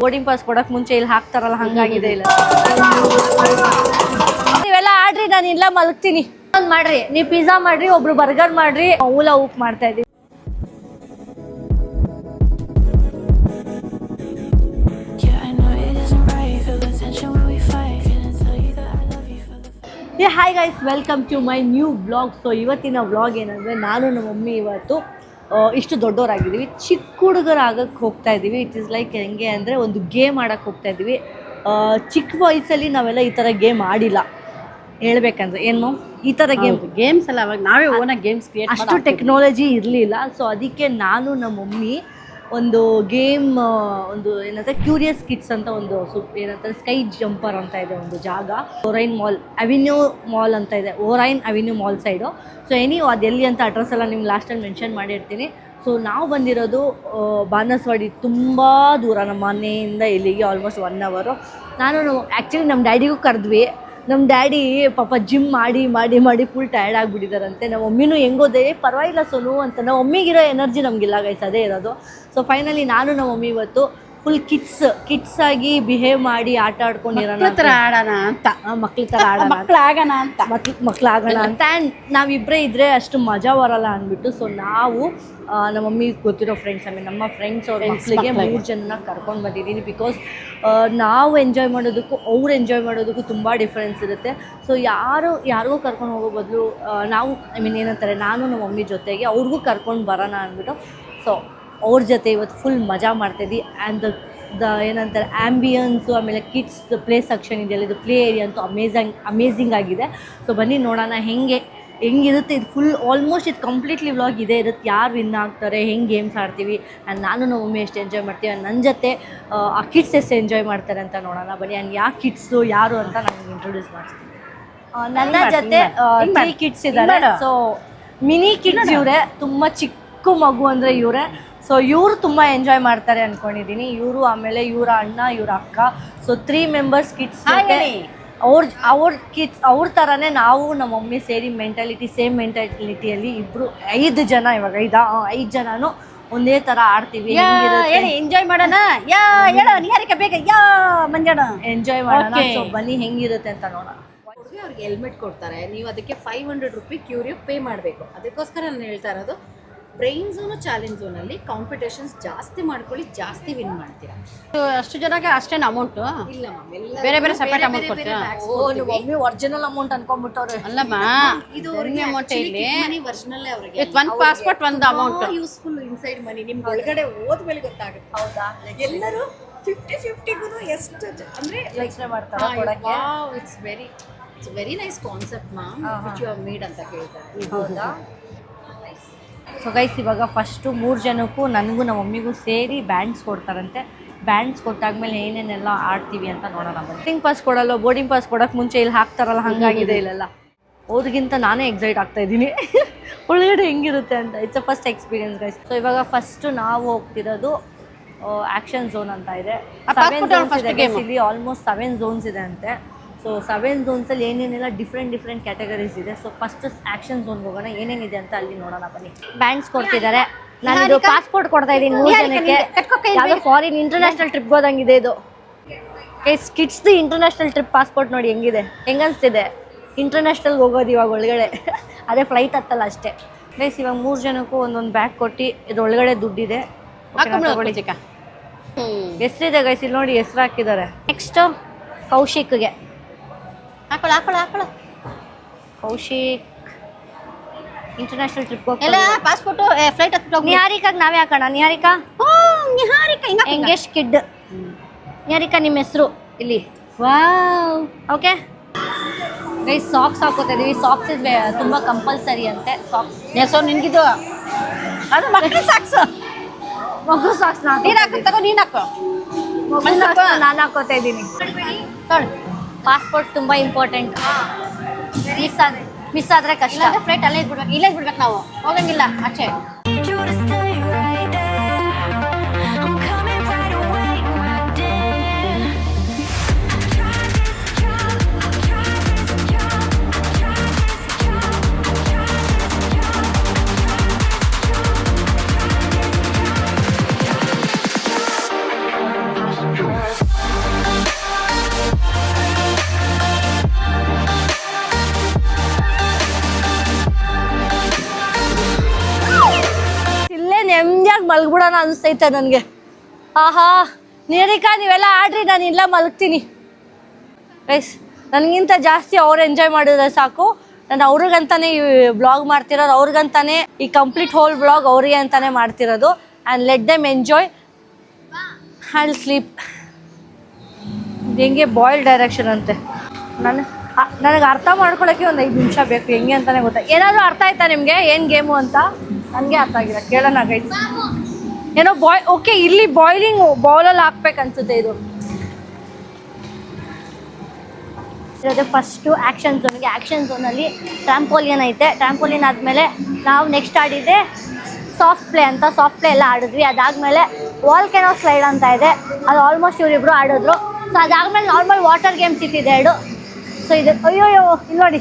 Boarding pass ಕೊಡಕ್ ಮುಂಚೆ ಇಲ್ಲಿ ಹಾಕ್ತಾರಲ್ಲ ಹಂಗಾಗಿದೆ ಇಲ್ಲ. ನೀವೆಲ್ಲ ಆಡ್ರಿ, ನಾನು ಇಲ್ಲ ಮಲಗ್ತೀನಿ. ಒಂದ್ ಮಾಡ್ರಿ, ನೀವು ಪಿಜ್ಜಾ ಮಾಡ್ರಿ, ಒಬ್ರು ಬರ್ಗರ್ ಮಾಡ್ರಿ, ಊಲ ಉಪ್ ಮಾಡ್ತಾ ಇದೀವಿ. Hi guys, welcome to my new vlog. So ಇವತ್ತಿನ ವ್ಲಾಗ್ ಏನಂದರೆ, ನಾನು ನಮ್ಮ ಮಮ್ಮಿ ಇವತ್ತು ಇಷ್ಟು ದೊಡ್ಡವರಾಗಿದ್ದೀವಿ, ಚಿಕ್ಕ ಹುಡುಗರಾಗಕ್ಕೆ ಹೋಗ್ತಾ ಇದ್ದೀವಿ. ಇಟ್ ಈಸ್ ಲೈಕ್ ಹೆಂಗೆ ಅಂದರೆ, ಒಂದು ಗೇಮ್ ಆಡೋಕ್ಕೆ ಹೋಗ್ತಾ ಇದ್ದೀವಿ. ಚಿಕ್ಕ ವಯಸ್ಸಲ್ಲಿ ನಾವೆಲ್ಲ ಈ ಥರ ಗೇಮ್ ಆಡಿಲ್ಲ ಹೇಳ್ಬೇಕಂದ್ರೆ. ಏನು ಈ ಥರ ಗೇಮ್ಸ್ ಎಲ್ಲ ಅವಾಗ ನಾವೇ ಓನಾಗಿ ಗೇಮ್ಸ್ ಕ್ರಿಯೇಟ್ ಅಷ್ಟು ಟೆಕ್ನಾಲಜಿ ಇರಲಿಲ್ಲ. ಸೊ ಅದಕ್ಕೆ ನಾನು ನಮ್ಮ ಮಮ್ಮಿ ಒಂದು ಗೇಮ್, ಒಂದು ಏನಂದರೆ ಕ್ಯೂರಿಯಸ್ ಕಿಡ್ಸ್ ಅಂತ ಒಂದು ಏನಂತಾರೆ ಸ್ಕೈ ಜಂಪರ್ ಅಂತ ಇದೆ ಒಂದು ಜಾಗ, ಓರೈನ್ ಮಾಲ್ ಅವೆನ್ಯೂ ಮಾಲ್ ಅಂತ ಇದೆ, ಓರೈನ್ ಅವೆನ್ಯೂ ಮಾಲ್ ಸೈಡು. ಸೊ ಅದು ಎಲ್ಲಿ ಅಂತ ಅಡ್ರೆಸ್ ಎಲ್ಲ ನಿಮ್ಗೆ ಲಾಸ್ಟಲ್ಲಿ ಮೆನ್ಷನ್ ಮಾಡಿರ್ತೀನಿ. ಸೊ ನಾವು ಬಂದಿರೋದು ಬಾನಸವಾಡಿ, ತುಂಬ ದೂರ ನಮ್ಮ ಮನೆಯಿಂದ ಇಲ್ಲಿಗೆ ಆಲ್ಮೋಸ್ಟ್ 1 hour. ಆ್ಯಕ್ಚುಲಿ ನಮ್ಮ ಡ್ಯಾಡಿಗೂ ಕರೆದ್ವಿ. ನಮ್ಮ ಡ್ಯಾಡಿ ಪಾಪ ಜಿಮ್ ಮಾಡಿ ಮಾಡಿ ಮಾಡಿ ಫುಲ್ ಟಯರ್ಡ್ ಆಗಿಬಿಟ್ಟಿದ್ದಾರಂತೆ. ನಮ್ಮ ಮಮ್ಮಿನೂ ಹೆಂಗೋದೆ ಪರವಾಗಿಲ್ಲ ಸೋನು ಅಂತ. ನಮ್ಮ ಮಮ್ಮಿಗಿರೋ ಎನರ್ಜಿ ನಮಗಿಲ್ಲ ಗೈಸ್, ಅದೇ ಇರೋದು. ಸೊ ಫೈನಲಿ ನಾನು ನಮ್ಮ ಮಮ್ಮಿ ಇವತ್ತು ಫುಲ್ ಕಿಡ್ಸ್ ಆಗಿ ಬಿಹೇವ್ ಮಾಡಿ ಆಟ ಆಡ್ಕೊಂಡಿರೋಣ, ಮಕ್ಳ ಥರ ಆಡೋಣ ಅಂತ, ಮಕ್ಕಳಾಗೋಣ ಅಂತ. ಆ್ಯಂಡ್ ನಾವಿಬ್ಬರೇ ಇದ್ದರೆ ಅಷ್ಟು ಮಜಾ ಬರಲ್ಲ ಅಂದ್ಬಿಟ್ಟು, ಸೊ ನಾವು ನಮ್ಮ ಮಮ್ಮಿಗೆ ಗೊತ್ತಿರೋ ಫ್ರೆಂಡ್ಸ್, ನಮ್ಮ ಫ್ರೆಂಡ್ಸ್ ಅವ್ರ ಮಕ್ಕಳಿಗೆ 3 ಜನ ಕರ್ಕೊಂಡು ಬಂದಿದ್ದೀನಿ. ಬಿಕಾಸ್ ನಾವು ಎಂಜಾಯ್ ಮಾಡೋದಕ್ಕೂ ಅವ್ರು ಎಂಜಾಯ್ ಮಾಡೋದಕ್ಕೂ ತುಂಬ ಡಿಫ್ರೆನ್ಸ್ ಇರುತ್ತೆ. ಸೊ ಯಾರಿಗೂ ಕರ್ಕೊಂಡು ಹೋಗೋ ಬದಲು ನಾವು ಏನಂತಾರೆ, ನಾನು ನಮ್ಮ ಮಮ್ಮಿ ಜೊತೆಗೆ ಅವ್ರಿಗೂ ಕರ್ಕೊಂಡು ಬರೋಣ ಅಂದ್ಬಿಟ್ಟು ಸೊ ಅವ್ರ ಜೊತೆ ಇವತ್ತು ಫುಲ್ ಮಜಾ ಮಾಡ್ತಾಯಿದ್ವಿ. ಆ್ಯಂಡ್ ಏನಂತಾರೆ ಆ್ಯಂಬಿಯನ್ಸು, ಆಮೇಲೆ ಕಿಡ್ಸ್ ಪ್ಲೇ ಸೆಕ್ಷನ್ ಇದೆಯಲ್ಲ, ಇದು ಪ್ಲೇ ಏರಿಯಾ ಅಂತೂ ಅಮೇಝಿಂಗ್ ಆಗಿದೆ. ಸೊ ಬನ್ನಿ ನೋಡೋಣ ಹೆಂಗಿರುತ್ತೆ ಇದು. ಫುಲ್ ಆಲ್ಮೋಸ್ಟ್ ಇದು ಕಂಪ್ಲೀಟ್ಲಿ ವ್ಲಾಗ್ ಇದೇ ಇರುತ್ತೆ, ಯಾರು ವಿನ್ ಆಗ್ತಾರೆ, ಹೆಂಗೆ ಗೇಮ್ಸ್ ಆಡ್ತೀವಿ, ಆ್ಯಂಡ್ ನಾನು ನಮ್ಮ ಮಮ್ಮಿ ಎಷ್ಟು ಎಂಜಾಯ್ ಮಾಡ್ತೀವಿ, ನನ್ನ ಜೊತೆ ಆ ಕಿಡ್ಸ್ ಎಷ್ಟು ಎಂಜಾಯ್ ಮಾಡ್ತಾರೆ ಅಂತ ನೋಡೋಣ ಬನ್ನಿ. ಆ್ಯಂಡ್ ಯಾವ ಕಿಡ್ಸು ಯಾರು ಅಂತ ನಾನು ಇಂಟ್ರೊಡ್ಯೂಸ್ ಮಾಡ್ತೀನಿ. ನನ್ನ ಜೊತೆ 3 ಕಿಡ್ಸ್ ಇದ್ದಾರೆ. ಸೊ ಮಿನಿ ಕಿಡ್ಸ್ ಇವರೇ, ತುಂಬ ಚಿಕ್ಕ ಮಗು ಅಂದರೆ ಇವರೇ. ಸೊ ಇವರು ತುಂಬ ಎಂಜಾಯ್ ಮಾಡ್ತಾರೆ ಅಂದ್ಕೊಂಡಿದ್ದೀನಿ. ಇವರು, ಆಮೇಲೆ ಇವರ ಅಣ್ಣ, ಇವರ ಅಕ್ಕ. So 3 members kids. ಅವ್ರ ಕಿಡ್ಸ್ ಅವ್ರ ಥರನೇ ನಾವು ನಮ್ಮ ಮಮ್ಮಿ ಸೇರಿ ಸೇಮ್ ಮೆಂಟಾಲಿಟಿಯಲ್ಲಿ ಇಬ್ಬರು 5 ಜನ, ಇವಾಗ 5 ಜನನು ಒಂದೇ ಥರ ಆಡ್ತೀವಿ. ಎಂಜಾಯ್ ಮಾಡೋಣ, ನಿಹಾರಿಕಾ ಬೇಗ ಮಂಜಾಣ ಎಂಜಾಯ್ ಮಾಡೋಣ. ಸೊ ಬನ್ನಿ ಹೆಂಗಿರುತ್ತೆ ಅಂತ ನೋಡೋಣ. ಅವ್ರಿಗೆ ಹೆಲ್ಮೆಟ್ ಕೊಡ್ತಾರೆ, ನೀವು ಅದಕ್ಕೆ 500 ರೂಪಾಯಿ ಕ್ಯೂರಿಯೋ ಪೇ ಮಾಡಬೇಕು. ಅದಕ್ಕೋಸ್ಕರ ನಾನು ಹೇಳ್ತಾ ಇರೋದು, ಬ್ರೈನ್ ಝೋನು ಚಾಲೆಂಜ್ ಝೋನಲ್ಲಿ ಕಾಂಪಿಟೇಷನ್ಸ್ ಜಾಸ್ತಿ ಮಾಡ್ಕೊಳ್ಳಿ, ಜಾಸ್ತಿ ವಿನ್ ಮಾಡ್ತೀರಾ. ಅಷ್ಟು ಜನಕ್ಕೆ ಅಷ್ಟೇನು ಅಮೌಂಟು ಇಲ್ಲ ಮ್ಯಾಮ್, ಎಲ್ಲ ಬೇರೆ ಸಪರೇಟ್ ಅಮೌಂಟ್ ಕೊಡ್ತೀರಾ? ಮಮ್ಮಿ ಒರಿಜಿನಲ್ ಅಮೌಂಟ್ ಅನ್ಕೊಂಡ್ಬಿಟ್ಟವ್ರೆ. ಅಲ್ಲಮ್ಮ, ಇದು ಅಮೌಂಟ್ ಇಲ್ಲಿ ಮನಿ ವರ್ಷನಲ್ಲೇ ಅವರಿಗೆ ಒಂದು ಪಾಸ್ಪೋರ್ಟ್ ಒಂದು ಅಮೌಂಟ್ ಯೂಸ್ಫುಲ್ ಇನ್ಸೈಡ್ ಮನಿ. ನಿಮ್ಗೆ ಒಳಗಡೆ ಹೋದ್ಮೇಲೆ ಗೊತ್ತಾಗುತ್ತೆ. ಹೌದಾ? ಎಲ್ಲರೂ 50-50 ಎಷ್ಟು ಅಂದ್ರೆ ಯೋಚನೆ ಮಾಡ್ತಾರೆ ಕೊಡಕ್ಕೆ. It's very nice concept ma'am, which you have made ಅಂತ ಕೇಳ್ತಾರೆ. ಹೌದಾ? ಸೊ ಗೈಸ್, ಇವಾಗ ಫಸ್ಟು 3 ಜನಕ್ಕೂ, ನನಗೂ ನಮ್ಮ ಮಮ್ಮಿಗೂ ಸೇರಿ ಬ್ಯಾಂಡ್ಸ್ ಕೊಡ್ತಾರಂತೆ. ಬ್ಯಾಂಡ್ಸ್ ಕೊಟ್ಟಾದ್ಮೇಲೆ ಏನೇನೆಲ್ಲ ಆಡ್ತೀವಿ ಅಂತ ನೋಡೋಣ. ಬೋರ್ಡಿಂಗ್ ಪಾಸ್ ಕೊಡಲ್ಲ, ಬೋರ್ಡಿಂಗ್ ಪಾಸ್ ಕೊಡೋಕ್ಕೆ ಮುಂಚೆ ಇಲ್ಲಿ ಹಾಕ್ತಾರಲ್ಲ ಹಂಗಾಗಿದೆ ಇಲ್ಲೆಲ್ಲ. ಅವ್ರಿಗಿಂತ ನಾನೇ ಎಕ್ಸೈಟ್ ಆಗ್ತಾ ಇದ್ದೀನಿ ಒಳಗಡೆ ಹೆಂಗಿರುತ್ತೆ ಅಂತ. It's a first experience guys. So ಇವಾಗ ಫಸ್ಟ್ ನಾವು ಹೋಗ್ತಿರೋದು ಆ್ಯಕ್ಷನ್ ಝೋನ್ ಅಂತ ಇದೆ. 7 zones ಇದೆ ಇಲ್ಲಿ, ಆಲ್ಮೋಸ್ಟ್ 7 zones ಇದೆ ಅಂತೆ. ಸೊ 7 zonesಲ್ಲಿ ಏನೇನೆಲ್ಲ ಡಿಫ್ರೆಂಟ್ ಕ್ಯಾಟಗರೀಸ್ ಇದೆ. ಸೊ ಫಸ್ಟ್ ಆ್ಯಕ್ಷನ್ ಝೋನ್ಗೆ ಹೋಗೋಣ, ಏನೇನಿದೆ ಅಂತ ಅಲ್ಲಿ ನೋಡೋಣ ಬನ್ನಿ. ಬ್ಯಾಂಡ್ಸ್ ಕೊಡ್ತಿದ್ದಾರೆ. ನಾನು ಪಾಸ್ಪೋರ್ಟ್ ಕೊಡ್ತಾ ಇದ್ದೀನಿ 3 ಜನಕ್ಕೆ. ಯಾವುದೋ ಫಾರಿನ್ ಇಂಟರ್ನ್ಯಾಷನಲ್ ಟ್ರಿಪ್ಗೆ ಹೋದಂಗಿದೆ ಇದು. ಕಿಡ್ಸ್ದು ಇಂಟರ್ನ್ಯಾಷನಲ್ ಟ್ರಿಪ್ ಪಾಸ್ಪೋರ್ಟ್ ನೋಡಿ ಹೆಂಗನ್ಸ್ತಿದೆ. ಇಂಟರ್ನ್ಯಾಷನಲ್ಗೆ ಹೋಗೋದು ಇವಾಗ ಒಳಗಡೆ ಅದೇ ಫ್ಲೈಟ್ ಹತ್ತಲ್ಲ ಅಷ್ಟೇ. ಗೈಸ್, ಇವಾಗ 3 ಜನಕ್ಕೂ ಒಂದೊಂದು ಬ್ಯಾಗ್ ಕೊಟ್ಟು ಇದ್ರೊಳಗಡೆ ದುಡ್ಡಿದೆ. ಹೆಸರಿದೆ ಗೈಸ್, ಇಲ್ಲಿ ನೋಡಿ ಹೆಸರು ಹಾಕಿದ್ದಾರೆ. ನೆಕ್ಸ್ಟು ಕೌಶಿಕ್ಗೆ ಹಾಕೊಳ್ಳ ಕೌಶಿಕ್ ಇಂಟರ್ನ್ಯಾಷನಲ್ ಟ್ರಿಪ್ ಎಲ್ಲ ಪಾಸ್ಪೋರ್ಟ್ ಫ್ಲೈಟ್ ಹತ್ಬಿಟ್ಟು ನಿಹಾರಿಕಾಗ್ ನಾವೇ ಹಾಕೋಣ. Niharika engage kid. ನಿಹಾರಿಕಾ ನಿಮ್ಮ ಹೆಸರು ಇಲ್ಲಿ. ವಾವ್, ಓಕೆ ಗೈಸ್, ಸಾಕ್ಸ್ ಹಾಕೋತಾ ಇದೀವಿ. ಸಾಕ್ಸ್ ಇಸ್ ತುಂಬ ಕಂಪಲ್ಸರಿ ಅಂತೆ. ಸಾಕ್ಸ್ ನಿನ್ಗಿದ್ದು ಅದು ಮಕ್ಕಳು ಸಾಕ್ಸು, ಮಗು ಸಾಕ್ಸ್ ನೀನು ಹಾಕೋ ನಾನು ಹಾಕೋತಾ ಇದ್ದೀನಿ. ಪಾಸ್ಪೋರ್ಟ್ ತುಂಬ ಇಂಪಾರ್ಟೆಂಟ್. ಮಿಸ್ ಆದರೆ ಕಷ್ಟ. ಫ್ಲೈಟ್ ಅಲ್ಲೇ ಬಿಡ್ಬೇಕು ನಾವು, ಹೋಗಂಗಿಲ್ಲ ಆಚೆ. ಇಲ್ಲೇ ನೆಮ್ಮದಿಯಾಗಿ ಮಲ್ಗ್ಬಿಡೋಣ ಅನಿಸ್ತೈತೆ ನನಗೆ. ಆಹಾ ನಿಹಾರಿಕಾ ನೀವೆಲ್ಲ ಆಡ್ರಿ, ನಾನು ಇಲ್ಲ ಮಲಗ್ತೀನಿ. ಗೈಸ್ ನನಗಿಂತ ಜಾಸ್ತಿ ಅವ್ರು ಎಂಜಾಯ್ ಮಾಡಿದ್ರೆ ಸಾಕು. ನಾನು ಅವ್ರಿಗಂತಾನೆ ಈ ವ್ಲಾಗ್ ಮಾಡ್ತಿರೋದು, ಅವ್ರಿಗಂತಾನೆ ಈ ಕಂಪ್ಲೀಟ್ ಹೋಲ್ ವ್ಲಾಗ್ ಅವ್ರಿಗೆ ಅಂತಾನೆ ಮಾಡ್ತಿರೋದು. And let them enjoy and sleep. ಹೆಂಗೆ ಬಾಯ್ಲ್ ಡೈರೆಕ್ಷನ್ ಅಂತೆ. ನನಗೆ ಅರ್ಥ ಮಾಡ್ಕೊಳಕ್ಕೆ ಒಂದು 5 ನಿಮಿಷ ಬೇಕು, ಹೆಂಗೆ ಅಂತಾನೆ ಗೊತ್ತಾ. ಏನಾದರೂ ಅರ್ಥ ಆಯ್ತಾ ನಿಮಗೆ ಏನು ಗೇಮು ಅಂತ? ನನಗೆ ಅರ್ಥ ಆಗಿಲ್ಲ, ಕೇಳೋಣ ಗೈಸ್. ಏನೋ ಓಕೆ, ಇಲ್ಲಿ ಬಾಯ್ಲಿಂಗ್ ಬೌಲಲ್ಲಿ ಹಾಕ್ಬೇಕನ್ಸುತ್ತೆ ಇದು. ಇರೋದು ಫಸ್ಟು ಆ್ಯಕ್ಷನ್ ಝೋನ್ಗೆ. ಆ್ಯಕ್ಷನ್ ಝೋನಲ್ಲಿ ಟ್ರಾಂಪೋಲಿಯನ್ ಐತೆ. ಟ್ರಾಂಪೋಲಿಯನ್ ಆದಮೇಲೆ ನಾವು ನೆಕ್ಸ್ಟ್ ಆಡಿದ್ದೆ ಸಾಫ್ಟ್ ಪ್ಲೇ ಅಂತ. ಸಾಫ್ಟ್ ಪ್ಲೇ ಎಲ್ಲ ಆಡಿದ್ವಿ. ಅದಾದಮೇಲೆ ವಾಲ್ಕೆನೋ ಸ್ಲೈಡ್ ಅಂತ ಇದೆ, ಅದು ಆಲ್ಮೋಸ್ಟ್ ಇವರಿಬ್ರು ಆಡಿದ್ರು. ಸೊ ಅದಾದಮೇಲೆ ನಾರ್ಮಲ್ ವಾಟರ್ ಗೇಮ್ಸ್ ಇಟ್ಟಿದೆ 2. ಸೊ ಇದು ಅಯ್ಯೋ ಇಲ್ಲಿ ನೋಡಿ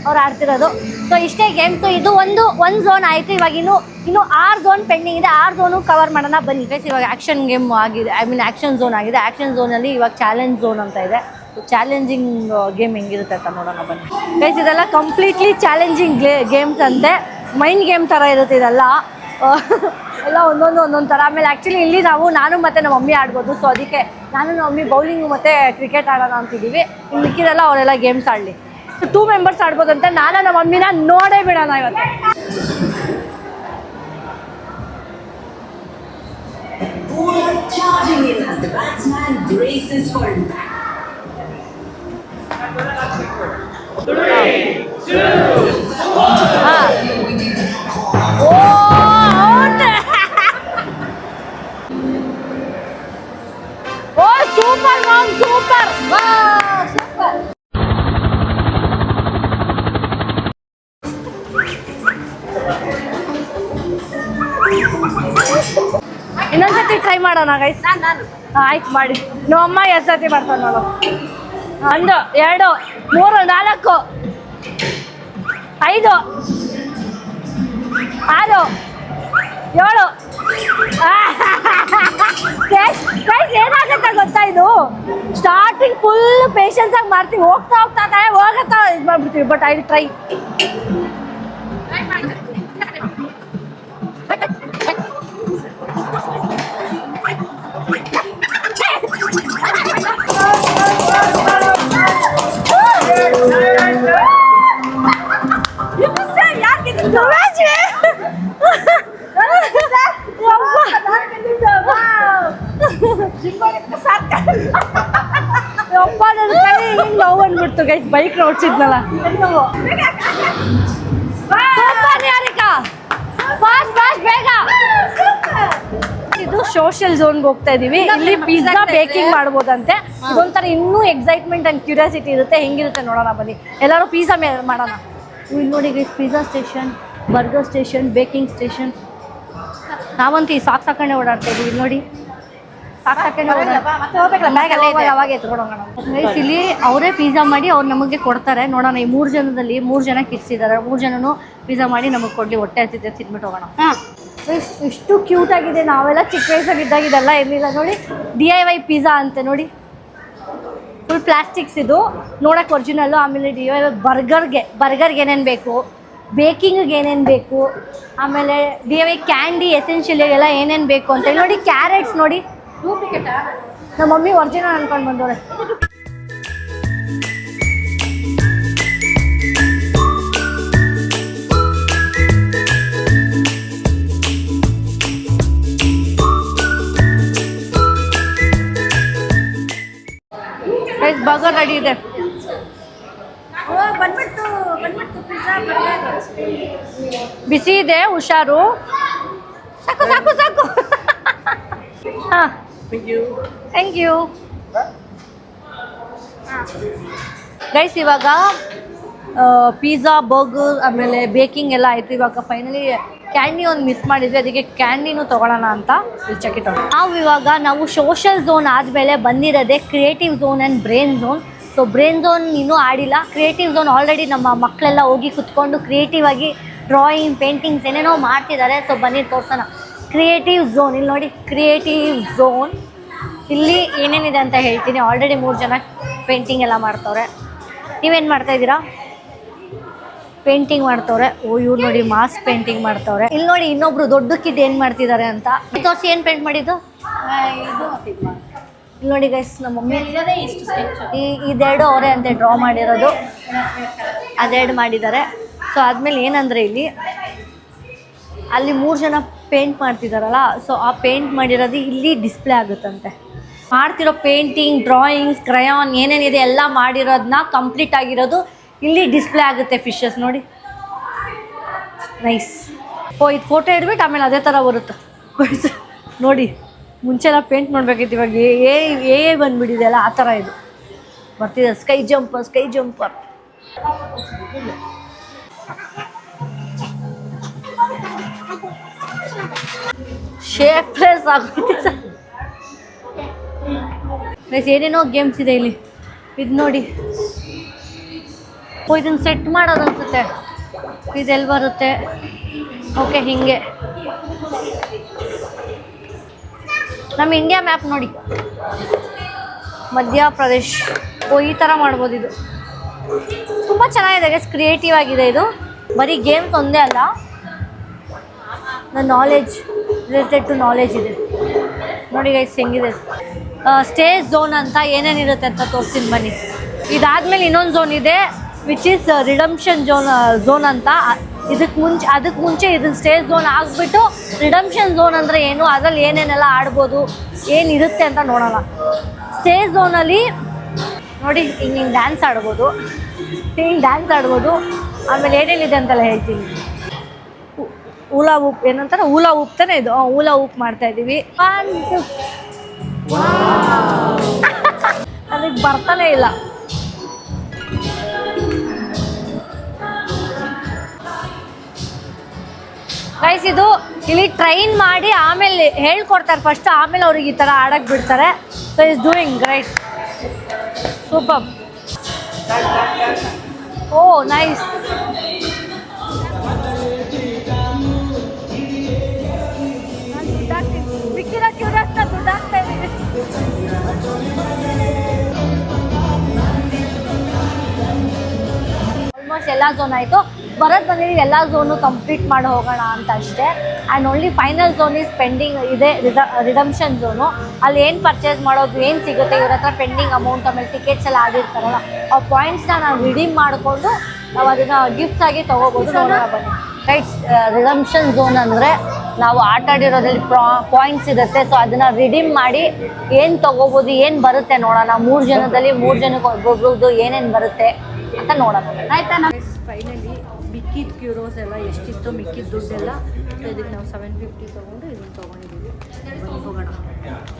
ಅವ್ರು ಆಡ್ತಿರೋದು. ಸೊ ಇಷ್ಟೇ ಗೇಮ್ಸು. ಇದು ಒಂದು ಝೋನ್ ಆಯಿತು. ಇವಾಗ ಇನ್ನೂ 6 ಝೋನ್ ಪೆಂಡಿಂಗ್ ಇದೆ. 6 ಝೋನು ಕವರ್ ಮಾಡೋಣ ಬನ್ನಿ. ಇವಾಗ ಆ್ಯಕ್ಷನ್ ಗೇಮ್ ಆಗಿದೆ, ಆ್ಯಕ್ಷನ್ ಝೋನ್ ಆಗಿದೆ. ಆ್ಯಕ್ಷನ್ ಝೋನಲ್ಲಿ ಇವಾಗ ಚಾಲೆಂಜ್ ಝೋನ್ ಅಂತ ಇದೆ. ಚಾಲೆಂಜಿಂಗ್ ಗೇಮ್ ಹೆಂಗಿರುತ್ತೆ ಅಂತ ನೋಡೋಣ ಬನ್ನಿ. ಗೈಸ್ ಇದೆಲ್ಲ ಕಂಪ್ಲೀಟ್ಲಿ ಚಾಲೆಂಜಿಂಗ್ ಗೇಮ್ಸ್ ಅಂತೆ. ಮೈಂಡ್ ಗೇಮ್ ಥರ ಇರುತ್ತೆ ಇದೆಲ್ಲ. ಎಲ್ಲ ಒಂದೊಂದು ಥರ. ಆಮೇಲೆ ಆ್ಯಕ್ಚುಲಿ ಇಲ್ಲಿ ನಾನು ಮತ್ತು ನಮ್ಮ ಮಮ್ಮಿ ಆಡ್ಬೋದು. ಸೊ ಅದಕ್ಕೆ ನಾನು ನಮ್ಮ ಮಮ್ಮಿ ಬೌಲಿಂಗು ಮತ್ತು ಕ್ರಿಕೆಟ್ ಆಡೋಣ ಅಂತಿದ್ದೀವಿ. ಇನ್ನು ಮಿಕ್ಕಿದೆಲ್ಲ ಅವರೆಲ್ಲ ಗೇಮ್ಸ್ ಆಡಲಿ. ಸೊ 2 ಮೆಂಬರ್ಸ್ ಆಡ್ಬೋದಂತೆ. ನಾನು ನಮ್ಮ ಮಮ್ಮಿನ ನೋಡೇ ಬಿಡೋಣ ಇವತ್ತು. Charging in as the batsman braces for impact. 3, 2, 1. Oh, super mom, super. Wow, super. ಇನ್ನೊಂದ್ಸತಿ ಟ್ರೈ ಮಾಡೋಣ ಗೈಸ್. ಆಯ್ತು ಮಾಡಿ. ನಮ್ಮಮ್ಮ ಎಷ್ಟು ಸತಿ ಮಾಡ್ತಾರೆ ನೋಡು. 1, 2, 3, 4, 5, 6, 7. ಏನಾಗುತ್ತೆ ಗೊತ್ತಾ, ಇದು ಸ್ಟಾರ್ಟಿಂಗ್ ಫುಲ್ ಪೇಷನ್ಸ್ ಆಗಿ ಮಾಡ್ತೀವಿ. ಹೋಗ್ತಾ ಹೋಗತ್ತಾ ಇದು ಮಾಡ್ಬಿಡ್ತೀವಿ. But I try. ನೋವು ಅಂದ್ಬಿಡ್ತು ಗೈಸ್. ಬೈಕ್ ಓಡಿಸಿದ್ನಲ್ಲ. ಬೇಗ. ಇದು ಸೋಷಿಯಲ್ ಝೋನ್ಗೆ ಹೋಗ್ತಾ ಇದೀವಿ. ಇಲ್ಲಿ ಪಿಜ್ಜಾ ಬೇಕಿಂಗ್ ಮಾಡ್ಬೋದಂತೆ. ಇದೊಂಥರ ಇನ್ನೂ ಎಕ್ಸೈಟ್ಮೆಂಟ್ ಅಂಡ್ ಕ್ಯೂರಿಯಾಸಿಟಿ ಇರುತ್ತೆ. ಹೆಂಗಿರುತ್ತೆ ನೋಡೋಣ ಬನ್ನಿ. ಎಲ್ಲರೂ ಪಿಜ್ಜಾ ಮಾಡೋಣ. ಇಲ್ಲಿ ನೋಡಿ guys, pizza station, burger station, baking station. ನಾವಂತೂ ಈ ಸಾಕ್ಸ್ ಹಾಕೊಂಡೆ ಓಡಾಡ್ತಾ ಇದೀವಿ. ಇಲ್ಲಿ ನೋಡಿ ಸಾಕ್ಸ್ ಹಾಕೊಂಡೆ ಅವಾಗ ಎತ್ಕೊಡೋಣ. ಇಲ್ಲಿ ಅವರೇ ಪಿಜ್ಜಾ ಮಾಡಿ ಅವ್ರು ನಮಗೆ ಕೊಡ್ತಾರೆ. ನೋಡೋಣ ಈ 3 ಜನದಲ್ಲಿ 3 ಜನ ಕಿಡ್ಸ್ ಇದ್ದಾರೆ. 3 ಜನನು ಪಿಜ್ಜಾ ಮಾಡಿ ನಮಗೆ ಕೊಡಲಿ. ಹೊಟ್ಟೆ ಹತ್ತಿದ್ದೆ ತಿನ್ಬಿಟ್ಟು ಹೋಗೋಣ. ಇಷ್ಟು ಕ್ಯೂಟ್ ಆಗಿದೆ. ನಾವೆಲ್ಲ ಚಿಕ್ಕ ವಯಸ್ಸಲ್ಲಿ ಇದ್ದಾಗ ಇದೆಲ್ಲ ಇರಲಿಲ್ಲ ನೋಡಿ. DIY ಪಿಜ್ಜಾ ಅಂತೆ ನೋಡಿ. ಫುಲ್ ಪ್ಲಾಸ್ಟಿಕ್ಸ್ ಇದು ನೋಡಕ್ಕೆ ಒರಿಜಿನಲ್ಲು. ಆಮೇಲೆ DIY ಬರ್ಗರ್ಗೆ ಏನೇನು ಬೇಕು, ಬೇಕಿಂಗಿಗೆ ಏನೇನು ಬೇಕು, ಆಮೇಲೆ DIY ಕ್ಯಾಂಡಿ ಎಸೆನ್ಷಿಯಲಿಗೆಲ್ಲ ಏನೇನು ಬೇಕು ಅಂತೇಳಿ ನೋಡಿ. ಕ್ಯಾರೆಟ್ಸ್ ನೋಡಿ. ನಮ್ಮ ಮಮ್ಮಿ ಒರಿಜಿನಲ್ ಅನ್ಕೊಂಡು ಬಂದವ್ರೆ. ಬರ್ಗರ್ ರೆಡಿ ಇದೆ. ಬಿಸಿ ಇದೆ, ಹುಷಾರು. ಸಾಕು ಸಾಕು ಸಾಕು. ಹಾಂ, ಥ್ಯಾಂಕ್ ಯು ಗೈಸ್. ಇವಾಗ ಪಿಜ್ಜಾ, ಬರ್ಗರ್, ಆಮೇಲೆ ಬೇಕಿಂಗ್ ಎಲ್ಲ ಆಯಿತು. ಇವಾಗ ಫೈನಲಿ ಕ್ಯಾಂಡಿ ಒಂದು ಮಿಸ್ ಮಾಡಿದ್ವಿ. ಅದಕ್ಕೆ ಕ್ಯಾಂಡಿನೂ ತೊಗೊಳ್ಳೋಣ ಅಂತ ಚೆಕ್ ಇಟ್ ಔಟ್. ನಾವು ಸೋಷಲ್ ಝೋನ್ ಆದಮೇಲೆ ಬಂದಿರೋದೆ creative zone and brain zone. So brain zone ಇನ್ನೂ ಆಡಿಲ್ಲ. ಕ್ರಿಯೇಟಿವ್ ಝೋನ್ ಆಲ್ರೆಡಿ ನಮ್ಮ ಮಕ್ಕಳೆಲ್ಲ ಹೋಗಿ ಕುತ್ಕೊಂಡು ಕ್ರಿಯೇಟಿವ್ ಆಗಿ ಡ್ರಾಯಿಂಗ್, ಪೇಂಟಿಂಗ್ಸ್ ಏನೇನೋ ಮಾಡ್ತಿದ್ದಾರೆ. ಸೊ ಬನ್ನಿ ತೋರ್ಸೋಣ. ಕ್ರಿಯೇಟಿವ್ ಝೋನ್ ಇಲ್ಲಿ ನೋಡಿ. ಕ್ರಿಯೇಟಿವ್ ಝೋನ್ ಇಲ್ಲಿ ಏನೇನಿದೆ ಅಂತ ಹೇಳ್ತೀನಿ. ಆಲ್ರೆಡಿ 3 ಜನ ಪೇಂಟಿಂಗ್ ಎಲ್ಲ ಮಾಡ್ತವ್ರೆ. ನೀವೇನು ಮಾಡ್ತಾ ಇದ್ದೀರಾ? ಪೇಂಟಿಂಗ್ ಮಾಡ್ತವ್ರೆ. ಓ ಇವ್ರು ನೋಡಿ ಮಾಸ್ಕ್ ಪೇಂಟಿಂಗ್ ಮಾಡ್ತವ್ರೆ. ಇಲ್ಲಿ ನೋಡಿ ಇನ್ನೊಬ್ರು ದೊಡ್ಡ ಕಿಡ್ ಏನು ಮಾಡ್ತಿದ್ದಾರೆ ಅಂತ ತೋರಿಸಿ. ಏನು ಪೇಂಟ್ ಮಾಡಿದ್ದು? ಇಲ್ಲಿ ನೋಡಿ ಗೈಸ್, ನಮ್ಮ ಮಮ್ಮಿ ಇದೆರಡು ಅವರೇ ಅಂತೆ ಡ್ರಾ ಮಾಡಿರೋದು. ಅದೆರಡು ಮಾಡಿದ್ದಾರೆ. ಸೊ ಆದಮೇಲೆ ಏನಂದರೆ ಇಲ್ಲಿ ಅಲ್ಲಿ 3 ಜನ ಪೇಂಟ್ ಮಾಡ್ತಿದ್ದಾರಲ್ಲ, ಸೊ ಆ ಪೇಂಟ್ ಮಾಡಿರೋದು ಇಲ್ಲಿ ಡಿಸ್ಪ್ಲೇ ಆಗುತ್ತಂತೆ. ಮಾಡ್ತಿರೋ ಪೇಂಟಿಂಗ್, ಡ್ರಾಯಿಂಗ್ಸ್, ಕ್ರಯಾನ್ ಏನೇನಿದೆ ಎಲ್ಲ ಮಾಡಿರೋದನ್ನ ಕಂಪ್ಲೀಟ್ ಆಗಿರೋದು ಇಲ್ಲಿ ಡಿಸ್ಪ್ಲೇ ಆಗುತ್ತೆ. ಫಿಶಸ್ ನೋಡಿ, ನೈಸ್. ಓ ಇದು ಫೋಟೋ ಇಡ್ಬಿಟ್ಟು ಆಮೇಲೆ ಅದೇ ಥರ ಬರುತ್ತೆ ನೋಡಿ. ಮುಂಚೆಲ್ಲ ಪೇಂಟ್ ಮಾಡಬೇಕಿತ್ತು, ಇವಾಗ ಏ ಬಂದುಬಿಟ್ಟಿದೆ ಅಲ್ಲ, ಆ ಥರ ಇದು ಬರ್ತಿದೆ. ಸ್ಕೈ ಜಂಪರ್ ಶೇಪ್ಲೆಸ್ ಆಗುತ್ತೆ. ಏನೇನೋ ಗೇಮ್ಸ್ ಇದೆ ಇಲ್ಲಿ. ಇದು ನೋಡಿ, ಓ ಇದನ್ನು ಸೆಟ್ ಮಾಡೋದು ಅನ್ಸುತ್ತೆ. ಇದೆಲ್ಲಿ ಬರುತ್ತೆ? ಓಕೆ, ಹೀಗೆ ನಮ್ಮ ಇಂಡಿಯಾ ಮ್ಯಾಪ್ ನೋಡಿ, ಮಧ್ಯಪ್ರದೇಶ್. ಓ ಈ ಥರ ಮಾಡ್ಬೋದು. ಇದು ತುಂಬ ಚೆನ್ನಾಗಿದೆ ಗೈಸ್, ಕ್ರಿಯೇಟಿವ್ ಆಗಿದೆ. ಇದು ಬರೀ ಗೇಮ್ಸ್ ಒಂದೇ ಅಲ್ಲ, ನನ್ನ ನಾಲೆಜ್ ರಿಲೇಟೆಡ್ ಟು ನಾಲೆಜ್ ಇದೆ ನೋಡಿ ಗೈಸ್ ಹೆಂಗಿದೆ. ಸ್ಟೇಜ್ ಝೋನ್ ಅಂತ ಏನೇನಿರುತ್ತೆ ಅಂತ ತೋರಿಸ್ತೀನಿ ಬನ್ನಿ. ಇದಾದಮೇಲೆ ಇನ್ನೊಂದು ಝೋನ್ ಇದೆ ವಿಚ್ ಈಸ್ ರಿಡಂಪ್ಷನ್ ಝೋನ್ ಅಂತ. ಅದಕ್ಕೆ ಮುಂಚೆ ಇದನ್ನ ಸ್ಟೇಜ್ ಝೋನ್ ಆಗಿಬಿಟ್ಟು ರಿಡಂಪ್ಷನ್ ಝೋನ್ ಅಂದರೆ ಏನು, ಅದರಲ್ಲಿ ಏನೇನೆಲ್ಲ ಆಡ್ಬೋದು, ಏನಿರುತ್ತೆ ಅಂತ ನೋಡೋಣ. ಸ್ಟೇಜ್ ಝೋನಲ್ಲಿ ನೋಡಿ ಹಿಂಗೆ ಡ್ಯಾನ್ಸ್ ಆಡ್ಬೋದು, ಆಮೇಲೆ ಏನೇನಿದೆ ಅಂತೆಲ್ಲ ಹೇಳ್ತೀನಿ. ಊಲಾ ಊಪ್ ಏನಂತಾರೆ, ಊಲಾ ಊಪ್ ತಾನೇ ಇದು. ಊಲಾ ಊಪ್ ಮಾಡ್ತಾ ಇದ್ದೀವಿ. ಅದಕ್ಕೆ ಬರ್ತಾನೆ ಇಲ್ಲ. ಗೈಸ್ ಇದು ಇಲ್ಲಿ ಟ್ರೈನ್ ಮಾಡಿ ಆಮೇಲೆ ಹೇಳ್ಕೊಡ್ತಾರೆ ಫಸ್ಟ್, ಆಮೇಲೆ ಅವ್ರಿಗೆ ಈ ಥರ ಆಡಕ್ಕೆ ಬಿಡ್ತಾರೆ. So is doing great, super. Oh nice. ಬಿಕ್ಕಿರೋ ಕ್ಯೂರಿಯಸ್ನ ದುಡ್ಡಾಗ್ತಾ ಇದ್ದೀವಿ. ಆಲ್ಮೋಸ್ಟ್ ಎಲ್ಲ ಝೋನ್ ಆಯಿತು. ಬಂದಿದ್ದೀವಿ, ಎಲ್ಲ ಝೋನು ಕಂಪ್ಲೀಟ್ ಮಾಡಿ ಹೋಗೋಣ ಅಂತ ಅಷ್ಟೇ. And only final zone is pending ಇದೆ, ರಿಡಂಪ್ಷನ್ ಝೋನು. ಅಲ್ಲಿ ಏನು ಪರ್ಚೇಸ್ ಮಾಡೋದು, ಏನು ಸಿಗುತ್ತೆ, ಇವ್ರ ಹತ್ರ ಪೆಂಡಿಂಗ್ ಅಮೌಂಟ್, ಆಮೇಲೆ ಟಿಕೆಟ್ಸ್ ಎಲ್ಲ ಆಗಿರ್ತಾರಲ್ಲ, ಆ ಪಾಯಿಂಟ್ಸ್ನ ನಾವು ರಿಡೀಮ್ ಮಾಡಿಕೊಂಡು ನಾವು ಅದನ್ನು ಗಿಫ್ಟ್ಸ್ ಆಗಿ ತೊಗೋಬೋದು. ನೋಡೋಣ ಬನ್ನಿ. ರೈಟ್ಸ್, ರಿಡಂಪ್ಷನ್ ಝೋನ್ ಅಂದರೆ ನಾವು ಆಟ ಆಡಿರೋದ್ರಲ್ಲಿ ಪಾಯಿಂಟ್ಸ್ ಇರುತ್ತೆ. ಸೊ ಅದನ್ನು ರಿಡೀಮ್ ಮಾಡಿ ಏನು ತೊಗೋಬೋದು, ಏನು ಬರುತ್ತೆ ನೋಡೋಣ. 3 ಜನದಲ್ಲಿ 3 ಜನಕ್ಕೆ ಒಬ್ಬೊಬ್ರದ್ದು ಏನೇನು ಬರುತ್ತೆ ಅಂತ ನೋಡೋಣ. ಆಯ್ತಾ? ಫೈನಲಿ ಮಿಕ್ಕಿದ ಕ್ಯೂರೋಸ್ ಎಲ್ಲ ಎಷ್ಟಿತ್ತು, ಮಿಕ್ಕಿದ ದುಡ್ಡೆಲ್ಲ ಇದಕ್ಕೆ ನಾವು 750 ತೊಗೊಂಡು ಇದನ್ನು ತೊಗೊಂಡಿದ್ದೀವಿ. ಹೋಗೋಣ.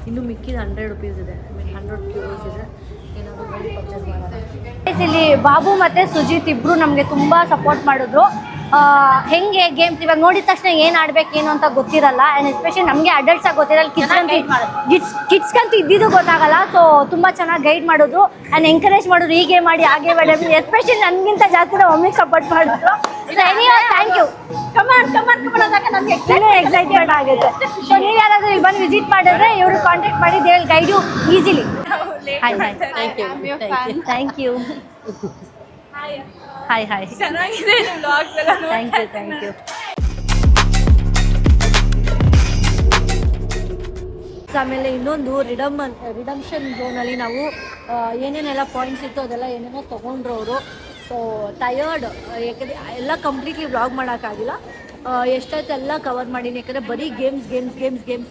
ಇನ್ನು ಮಿಕ್ಕಿದ 100 ರುಪೀಸ್ ಇದೆ, 100 ಕ್ಯೂರೋಸ್ ಇದೆ. ಏನಾದರೂ ಬರೀ ಪರ್ಚೇಸ್ ಮಾಡೋಣ. ಇಲ್ಲಿ ಬಾಬು ಮತ್ತು ಸುಜಿತ್ ಇಬ್ಬರು ನಮಗೆ ತುಂಬ ಸಪೋರ್ಟ್ ಮಾಡಿದ್ರು. ಹೆಂಗೆ ಗೇಮ್ಸ್ ಇವಾಗ ನೋಡಿದ ತಕ್ಷಣ ಏನು ಆಡ್ಬೇಕು ಏನು ಅಂತ ಗೊತ್ತಿರಲ್ಲ. ಆ್ಯಂಡ್ ಎಸ್ಪೆಷಲಿ ನಮಗೆ ಅಡಲ್ಟ್ಸಾಗಿ ಗೊತ್ತಿರಲ್ಲ, ಕಿಡ್ಸ್ಗಂತೂ ಇದ್ದಿದ್ದು ಗೊತ್ತಾಗಲ್ಲ. ಸೊ ತುಂಬ ಚೆನ್ನಾಗಿ ಗೈಡ್ ಮಾಡಿದ್ರು ಆ್ಯಂಡ್ ಎಂಕರೇಜ್ ಮಾಡಿದ್ರು, ಹೀಗೆ ಮಾಡಿ ಹಾಗೆ ಮಾಡಿ. ಎಸ್ಪೆಷಲಿ ನನಗಿಂತ ಜಾಸ್ತಿ ನಮ್ಮ ಮಮ್ಮಿಗೆ ಸಪೋರ್ಟ್ ಮಾಡಿದ್ರು. Thank you. ಕಮಾನ್ ನಮಗೆ ಎಕ್ಸೈಟೆಡ್ ಆಗುತ್ತೆ. ಸೊ ನೀವು ಯಾರಾದರೂ ಇಲ್ಲಿ ಬಂದು ವಿಸಿಟ್ ಮಾಡಿದ್ರೆ ಇವರು ಕಾಂಟ್ಯಾಕ್ಟ್ ಮಾಡಿ, they will guide you easily. Thank you. Hi ಚೆನ್ನಾಗಿದೆ. Thank you. ಆಮೇಲೆ ಇನ್ನೊಂದು ರಿಡಂಪ್ಷನ್ ಝೋನಲ್ಲಿ ನಾವು ಏನೇನೆಲ್ಲ ಪಾಯಿಂಟ್ಸ್ ಇತ್ತು ಅದೆಲ್ಲ ಏನೇನೋ ತೊಗೊಂಡ್ರು ಅವರು. ಸೊ ಟಯರ್ಡ್, ಯಾಕಂದರೆ ಎಲ್ಲ ಕಂಪ್ಲೀಟ್ಲಿ ವ್ಲಾಗ್ ಮಾಡೋಕ್ಕಾಗಿಲ್ಲ. ಎಷ್ಟಾಯ್ತು ಎಲ್ಲ ಕವರ್ ಮಾಡೀನಿ, ಯಾಕಂದರೆ ಬರೀ ಗೇಮ್ಸ್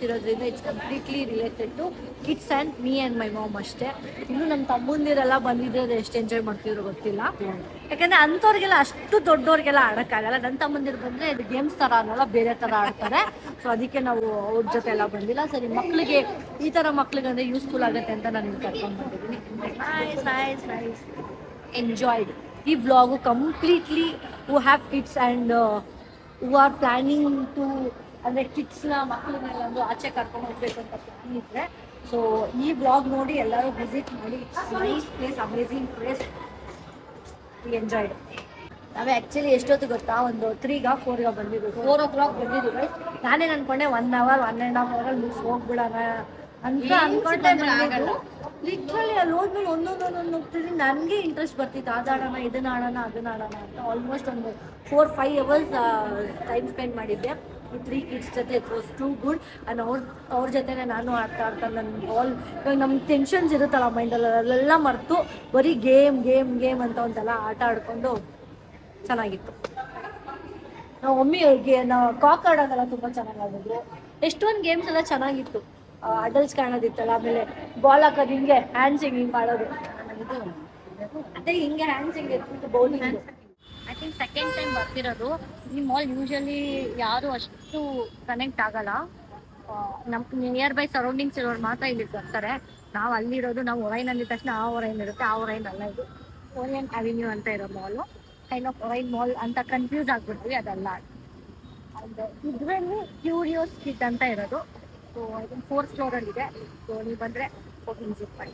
ಇರೋದ್ರಿಂದ it's completely related to kids and me and my mom ಅಷ್ಟೇ. ಇನ್ನು ನಮ್ಮ ತಮ್ಮಂದಿರೆಲ್ಲ ಬಂದಿದ್ರೆ ಅದು ಎಷ್ಟು ಎಂಜಾಯ್ ಮಾಡ್ತಿದ್ರು ಗೊತ್ತಿಲ್ಲ, ಯಾಕಂದರೆ ಅಂಥವ್ರಿಗೆಲ್ಲ ಅಷ್ಟು ದೊಡ್ಡವ್ರಿಗೆಲ್ಲ ಆಡೋಕ್ಕಾಗಲ್ಲ. ನನ್ನ ತಮ್ಮಂದಿರು ಬಂದರೆ ಇದು ಗೇಮ್ಸ್ ಥರ ಅನ್ನೋಲ್ಲ, ಬೇರೆ ಥರ ಆಡ್ತಾರೆ. ಸೊ ಅದಕ್ಕೆ ನಾವು ಅವ್ರ ಜೊತೆ ಎಲ್ಲ ಬಂದಿಲ್ಲ. ಸರಿ, ಮಕ್ಕಳಿಗೆ ಈ ಥರ ಮಕ್ಳಿಗಂದರೆ ಯೂಸ್ಫುಲ್ ಆಗುತ್ತೆ ಅಂತ ನಾನು ಕರ್ಕೊಂಡು ಬಂದಿದ್ದೀನಿ. ನೈಸ್ ಎಂಜಾಯ್ಡ್ ಈ vlog completely. Who have kids and who are planning to, ಅಂದರೆ ಕಿಡ್ಸ್ನ ಮಕ್ಕಳನ್ನೆಲ್ಲ ಒಂದು ಆಚೆ ಕರ್ಕೊಂಡು ಹೋಗ್ಬೇಕು ಅಂತ ಪ್ಲ್ಯಾನ್ ಇದ್ದರೆ, ಸೊ ಈ ವ್ಲಾಗ್ ನೋಡಿ ಎಲ್ಲರೂ ವಿಸಿಟ್ ಮಾಡಿ. It's nice place, amazing place. We enjoyed. ನಾವೇ ಆ್ಯಕ್ಚುಲಿ ಎಷ್ಟೊತ್ತು ಗೊತ್ತಾ, ಒಂದು 3-4 ಬಂದಿದ್ದು, 4 o'clock ಬಂದಿದ್ದೀವಿ. ನಾನೇನು ಅಂದ್ಕೊಂಡೆ 1 hour 1.5 hour ಮುಗಿಸಿ ಹೋಗ್ಬಿಡೋಣ ಅಂತ ಅನ್ಕೊಂಡೆ ಬಂದಿದ್ದು. ಲಿಟ್ರಲಿ ಅಲ್ಲಿ ಹೋದ್ಮೇಲೆ ಒಂದೊಂದು ಹೋಗ್ತಿದ್ದೀನಿ. ನನಗೆ ಇಂಟ್ರೆಸ್ಟ್ ಬರ್ತಿತ್ತು, ಅದಾಡೋಣ ಇದನ್ನ ಆಡೋಣ ಅದನ್ನ ಆಡೋಣ ಅಂತ. ಆಲ್ಮೋಸ್ಟ್ ಒಂದು 4-5 ಅವರ್ಸ್ ಟೈಮ್ ಸ್ಪೆಂಡ್ ಮಾಡಿದ್ದೆ ಈ 3 ಕಿಡ್ಸ್ ಜೊತೆ. It was too good. And ಅವ್ರ ಜೊತೆನೇ ನಾನು ಆಡ್ತಾ ನನ್ನ ಇವಾಗ ನಮ್ಗೆ ಟೆನ್ಷನ್ಸ್ ಇರುತ್ತಲ್ಲ ಮೈಂಡಲ್ಲಿ, ಅಲ್ಲೆಲ್ಲ ಮರೆತು ಬರೀ ಗೇಮ್ ಅಂತ ಒಂದೆಲ್ಲ ಆಟ ಆಡ್ಕೊಂಡು ಚೆನ್ನಾಗಿತ್ತು. ನಾವು ನಾವು ಕಾಕ್ ಆಡೋದೆಲ್ಲ ತುಂಬ ಚೆನ್ನಾಗಿ ಆಡಿದ್ರು. ಎಷ್ಟೊಂದು ಗೇಮ್ಸ್ ಎಲ್ಲ ಚೆನ್ನಾಗಿತ್ತು. ಅಡಲ್ಟ್ಸ್ ಕಾಣೋದಿತ್ತಲ್ಲ, ಆಮೇಲೆ ಬಾಲ್ ಹಾಕೋದು ಹಿಂಗೆ ಹ್ಯಾಂಡ್ಸಿಂಗ್ ಹಿಂಗೆ ಮಾಡೋದು, ಅದೇ ಹಿಂಗೆ ಹ್ಯಾಂಡ್ಸಿಂಗ್ ಎತ್ಬಿಟ್ಟು bowling. I think second time ಬರ್ತಿರೋದು. ಈ ಮಾಲ್ ಯೂಶಲಿ ಯಾರು ಅಷ್ಟು ಕನೆಕ್ಟ್ ಆಗಲ್ಲ. ನಮ್ಮ ನಿಯರ್ ಬೈ ಸರೌಂಡಿಂಗ್ಸ್ ಇರೋರು ಮಾತ್ರ ಇಲ್ಲಿ ಬರ್ತಾರೆ. ನಾವು ಅಲ್ಲಿರೋದು, ನಾವು ಒರೈನ್ ಅಂದಿದ ತಕ್ಷಣ ಆ ಒರೈನ್ ಇರುತ್ತೆ, ಆ ಒರೈನ್ ಅಲ್ಲ, ಇದು ಓರಿಯನ್ ಅವೆನ್ಯೂ ಅಂತ ಇರೋ ಮಾಲು. ಕೈಂಡ್ ಆಫ್ ಒರೈನ್ ಮಾಲ್ ಅಂತ ಕನ್ಫ್ಯೂಸ್ ಆಗ್ಬಿಟ್ವಿ, ಅದಲ್ಲ. ಅಂಡ್ ಇದರಲ್ಲಿ ಕ್ಯೂರಿಯೋಸ್ ಕಿಟ್ ಅಂತ ಇರೋದು. ಸೊ ಐ ಥಿಂಕ್ 4th ಫ್ಲೋರಲ್ಲಿ ಇದೆ. ಸೊ ನೀವು ಬಂದರೆ ಹೋಗಿ ವಿಸಿಟ್ ಮಾಡಿ.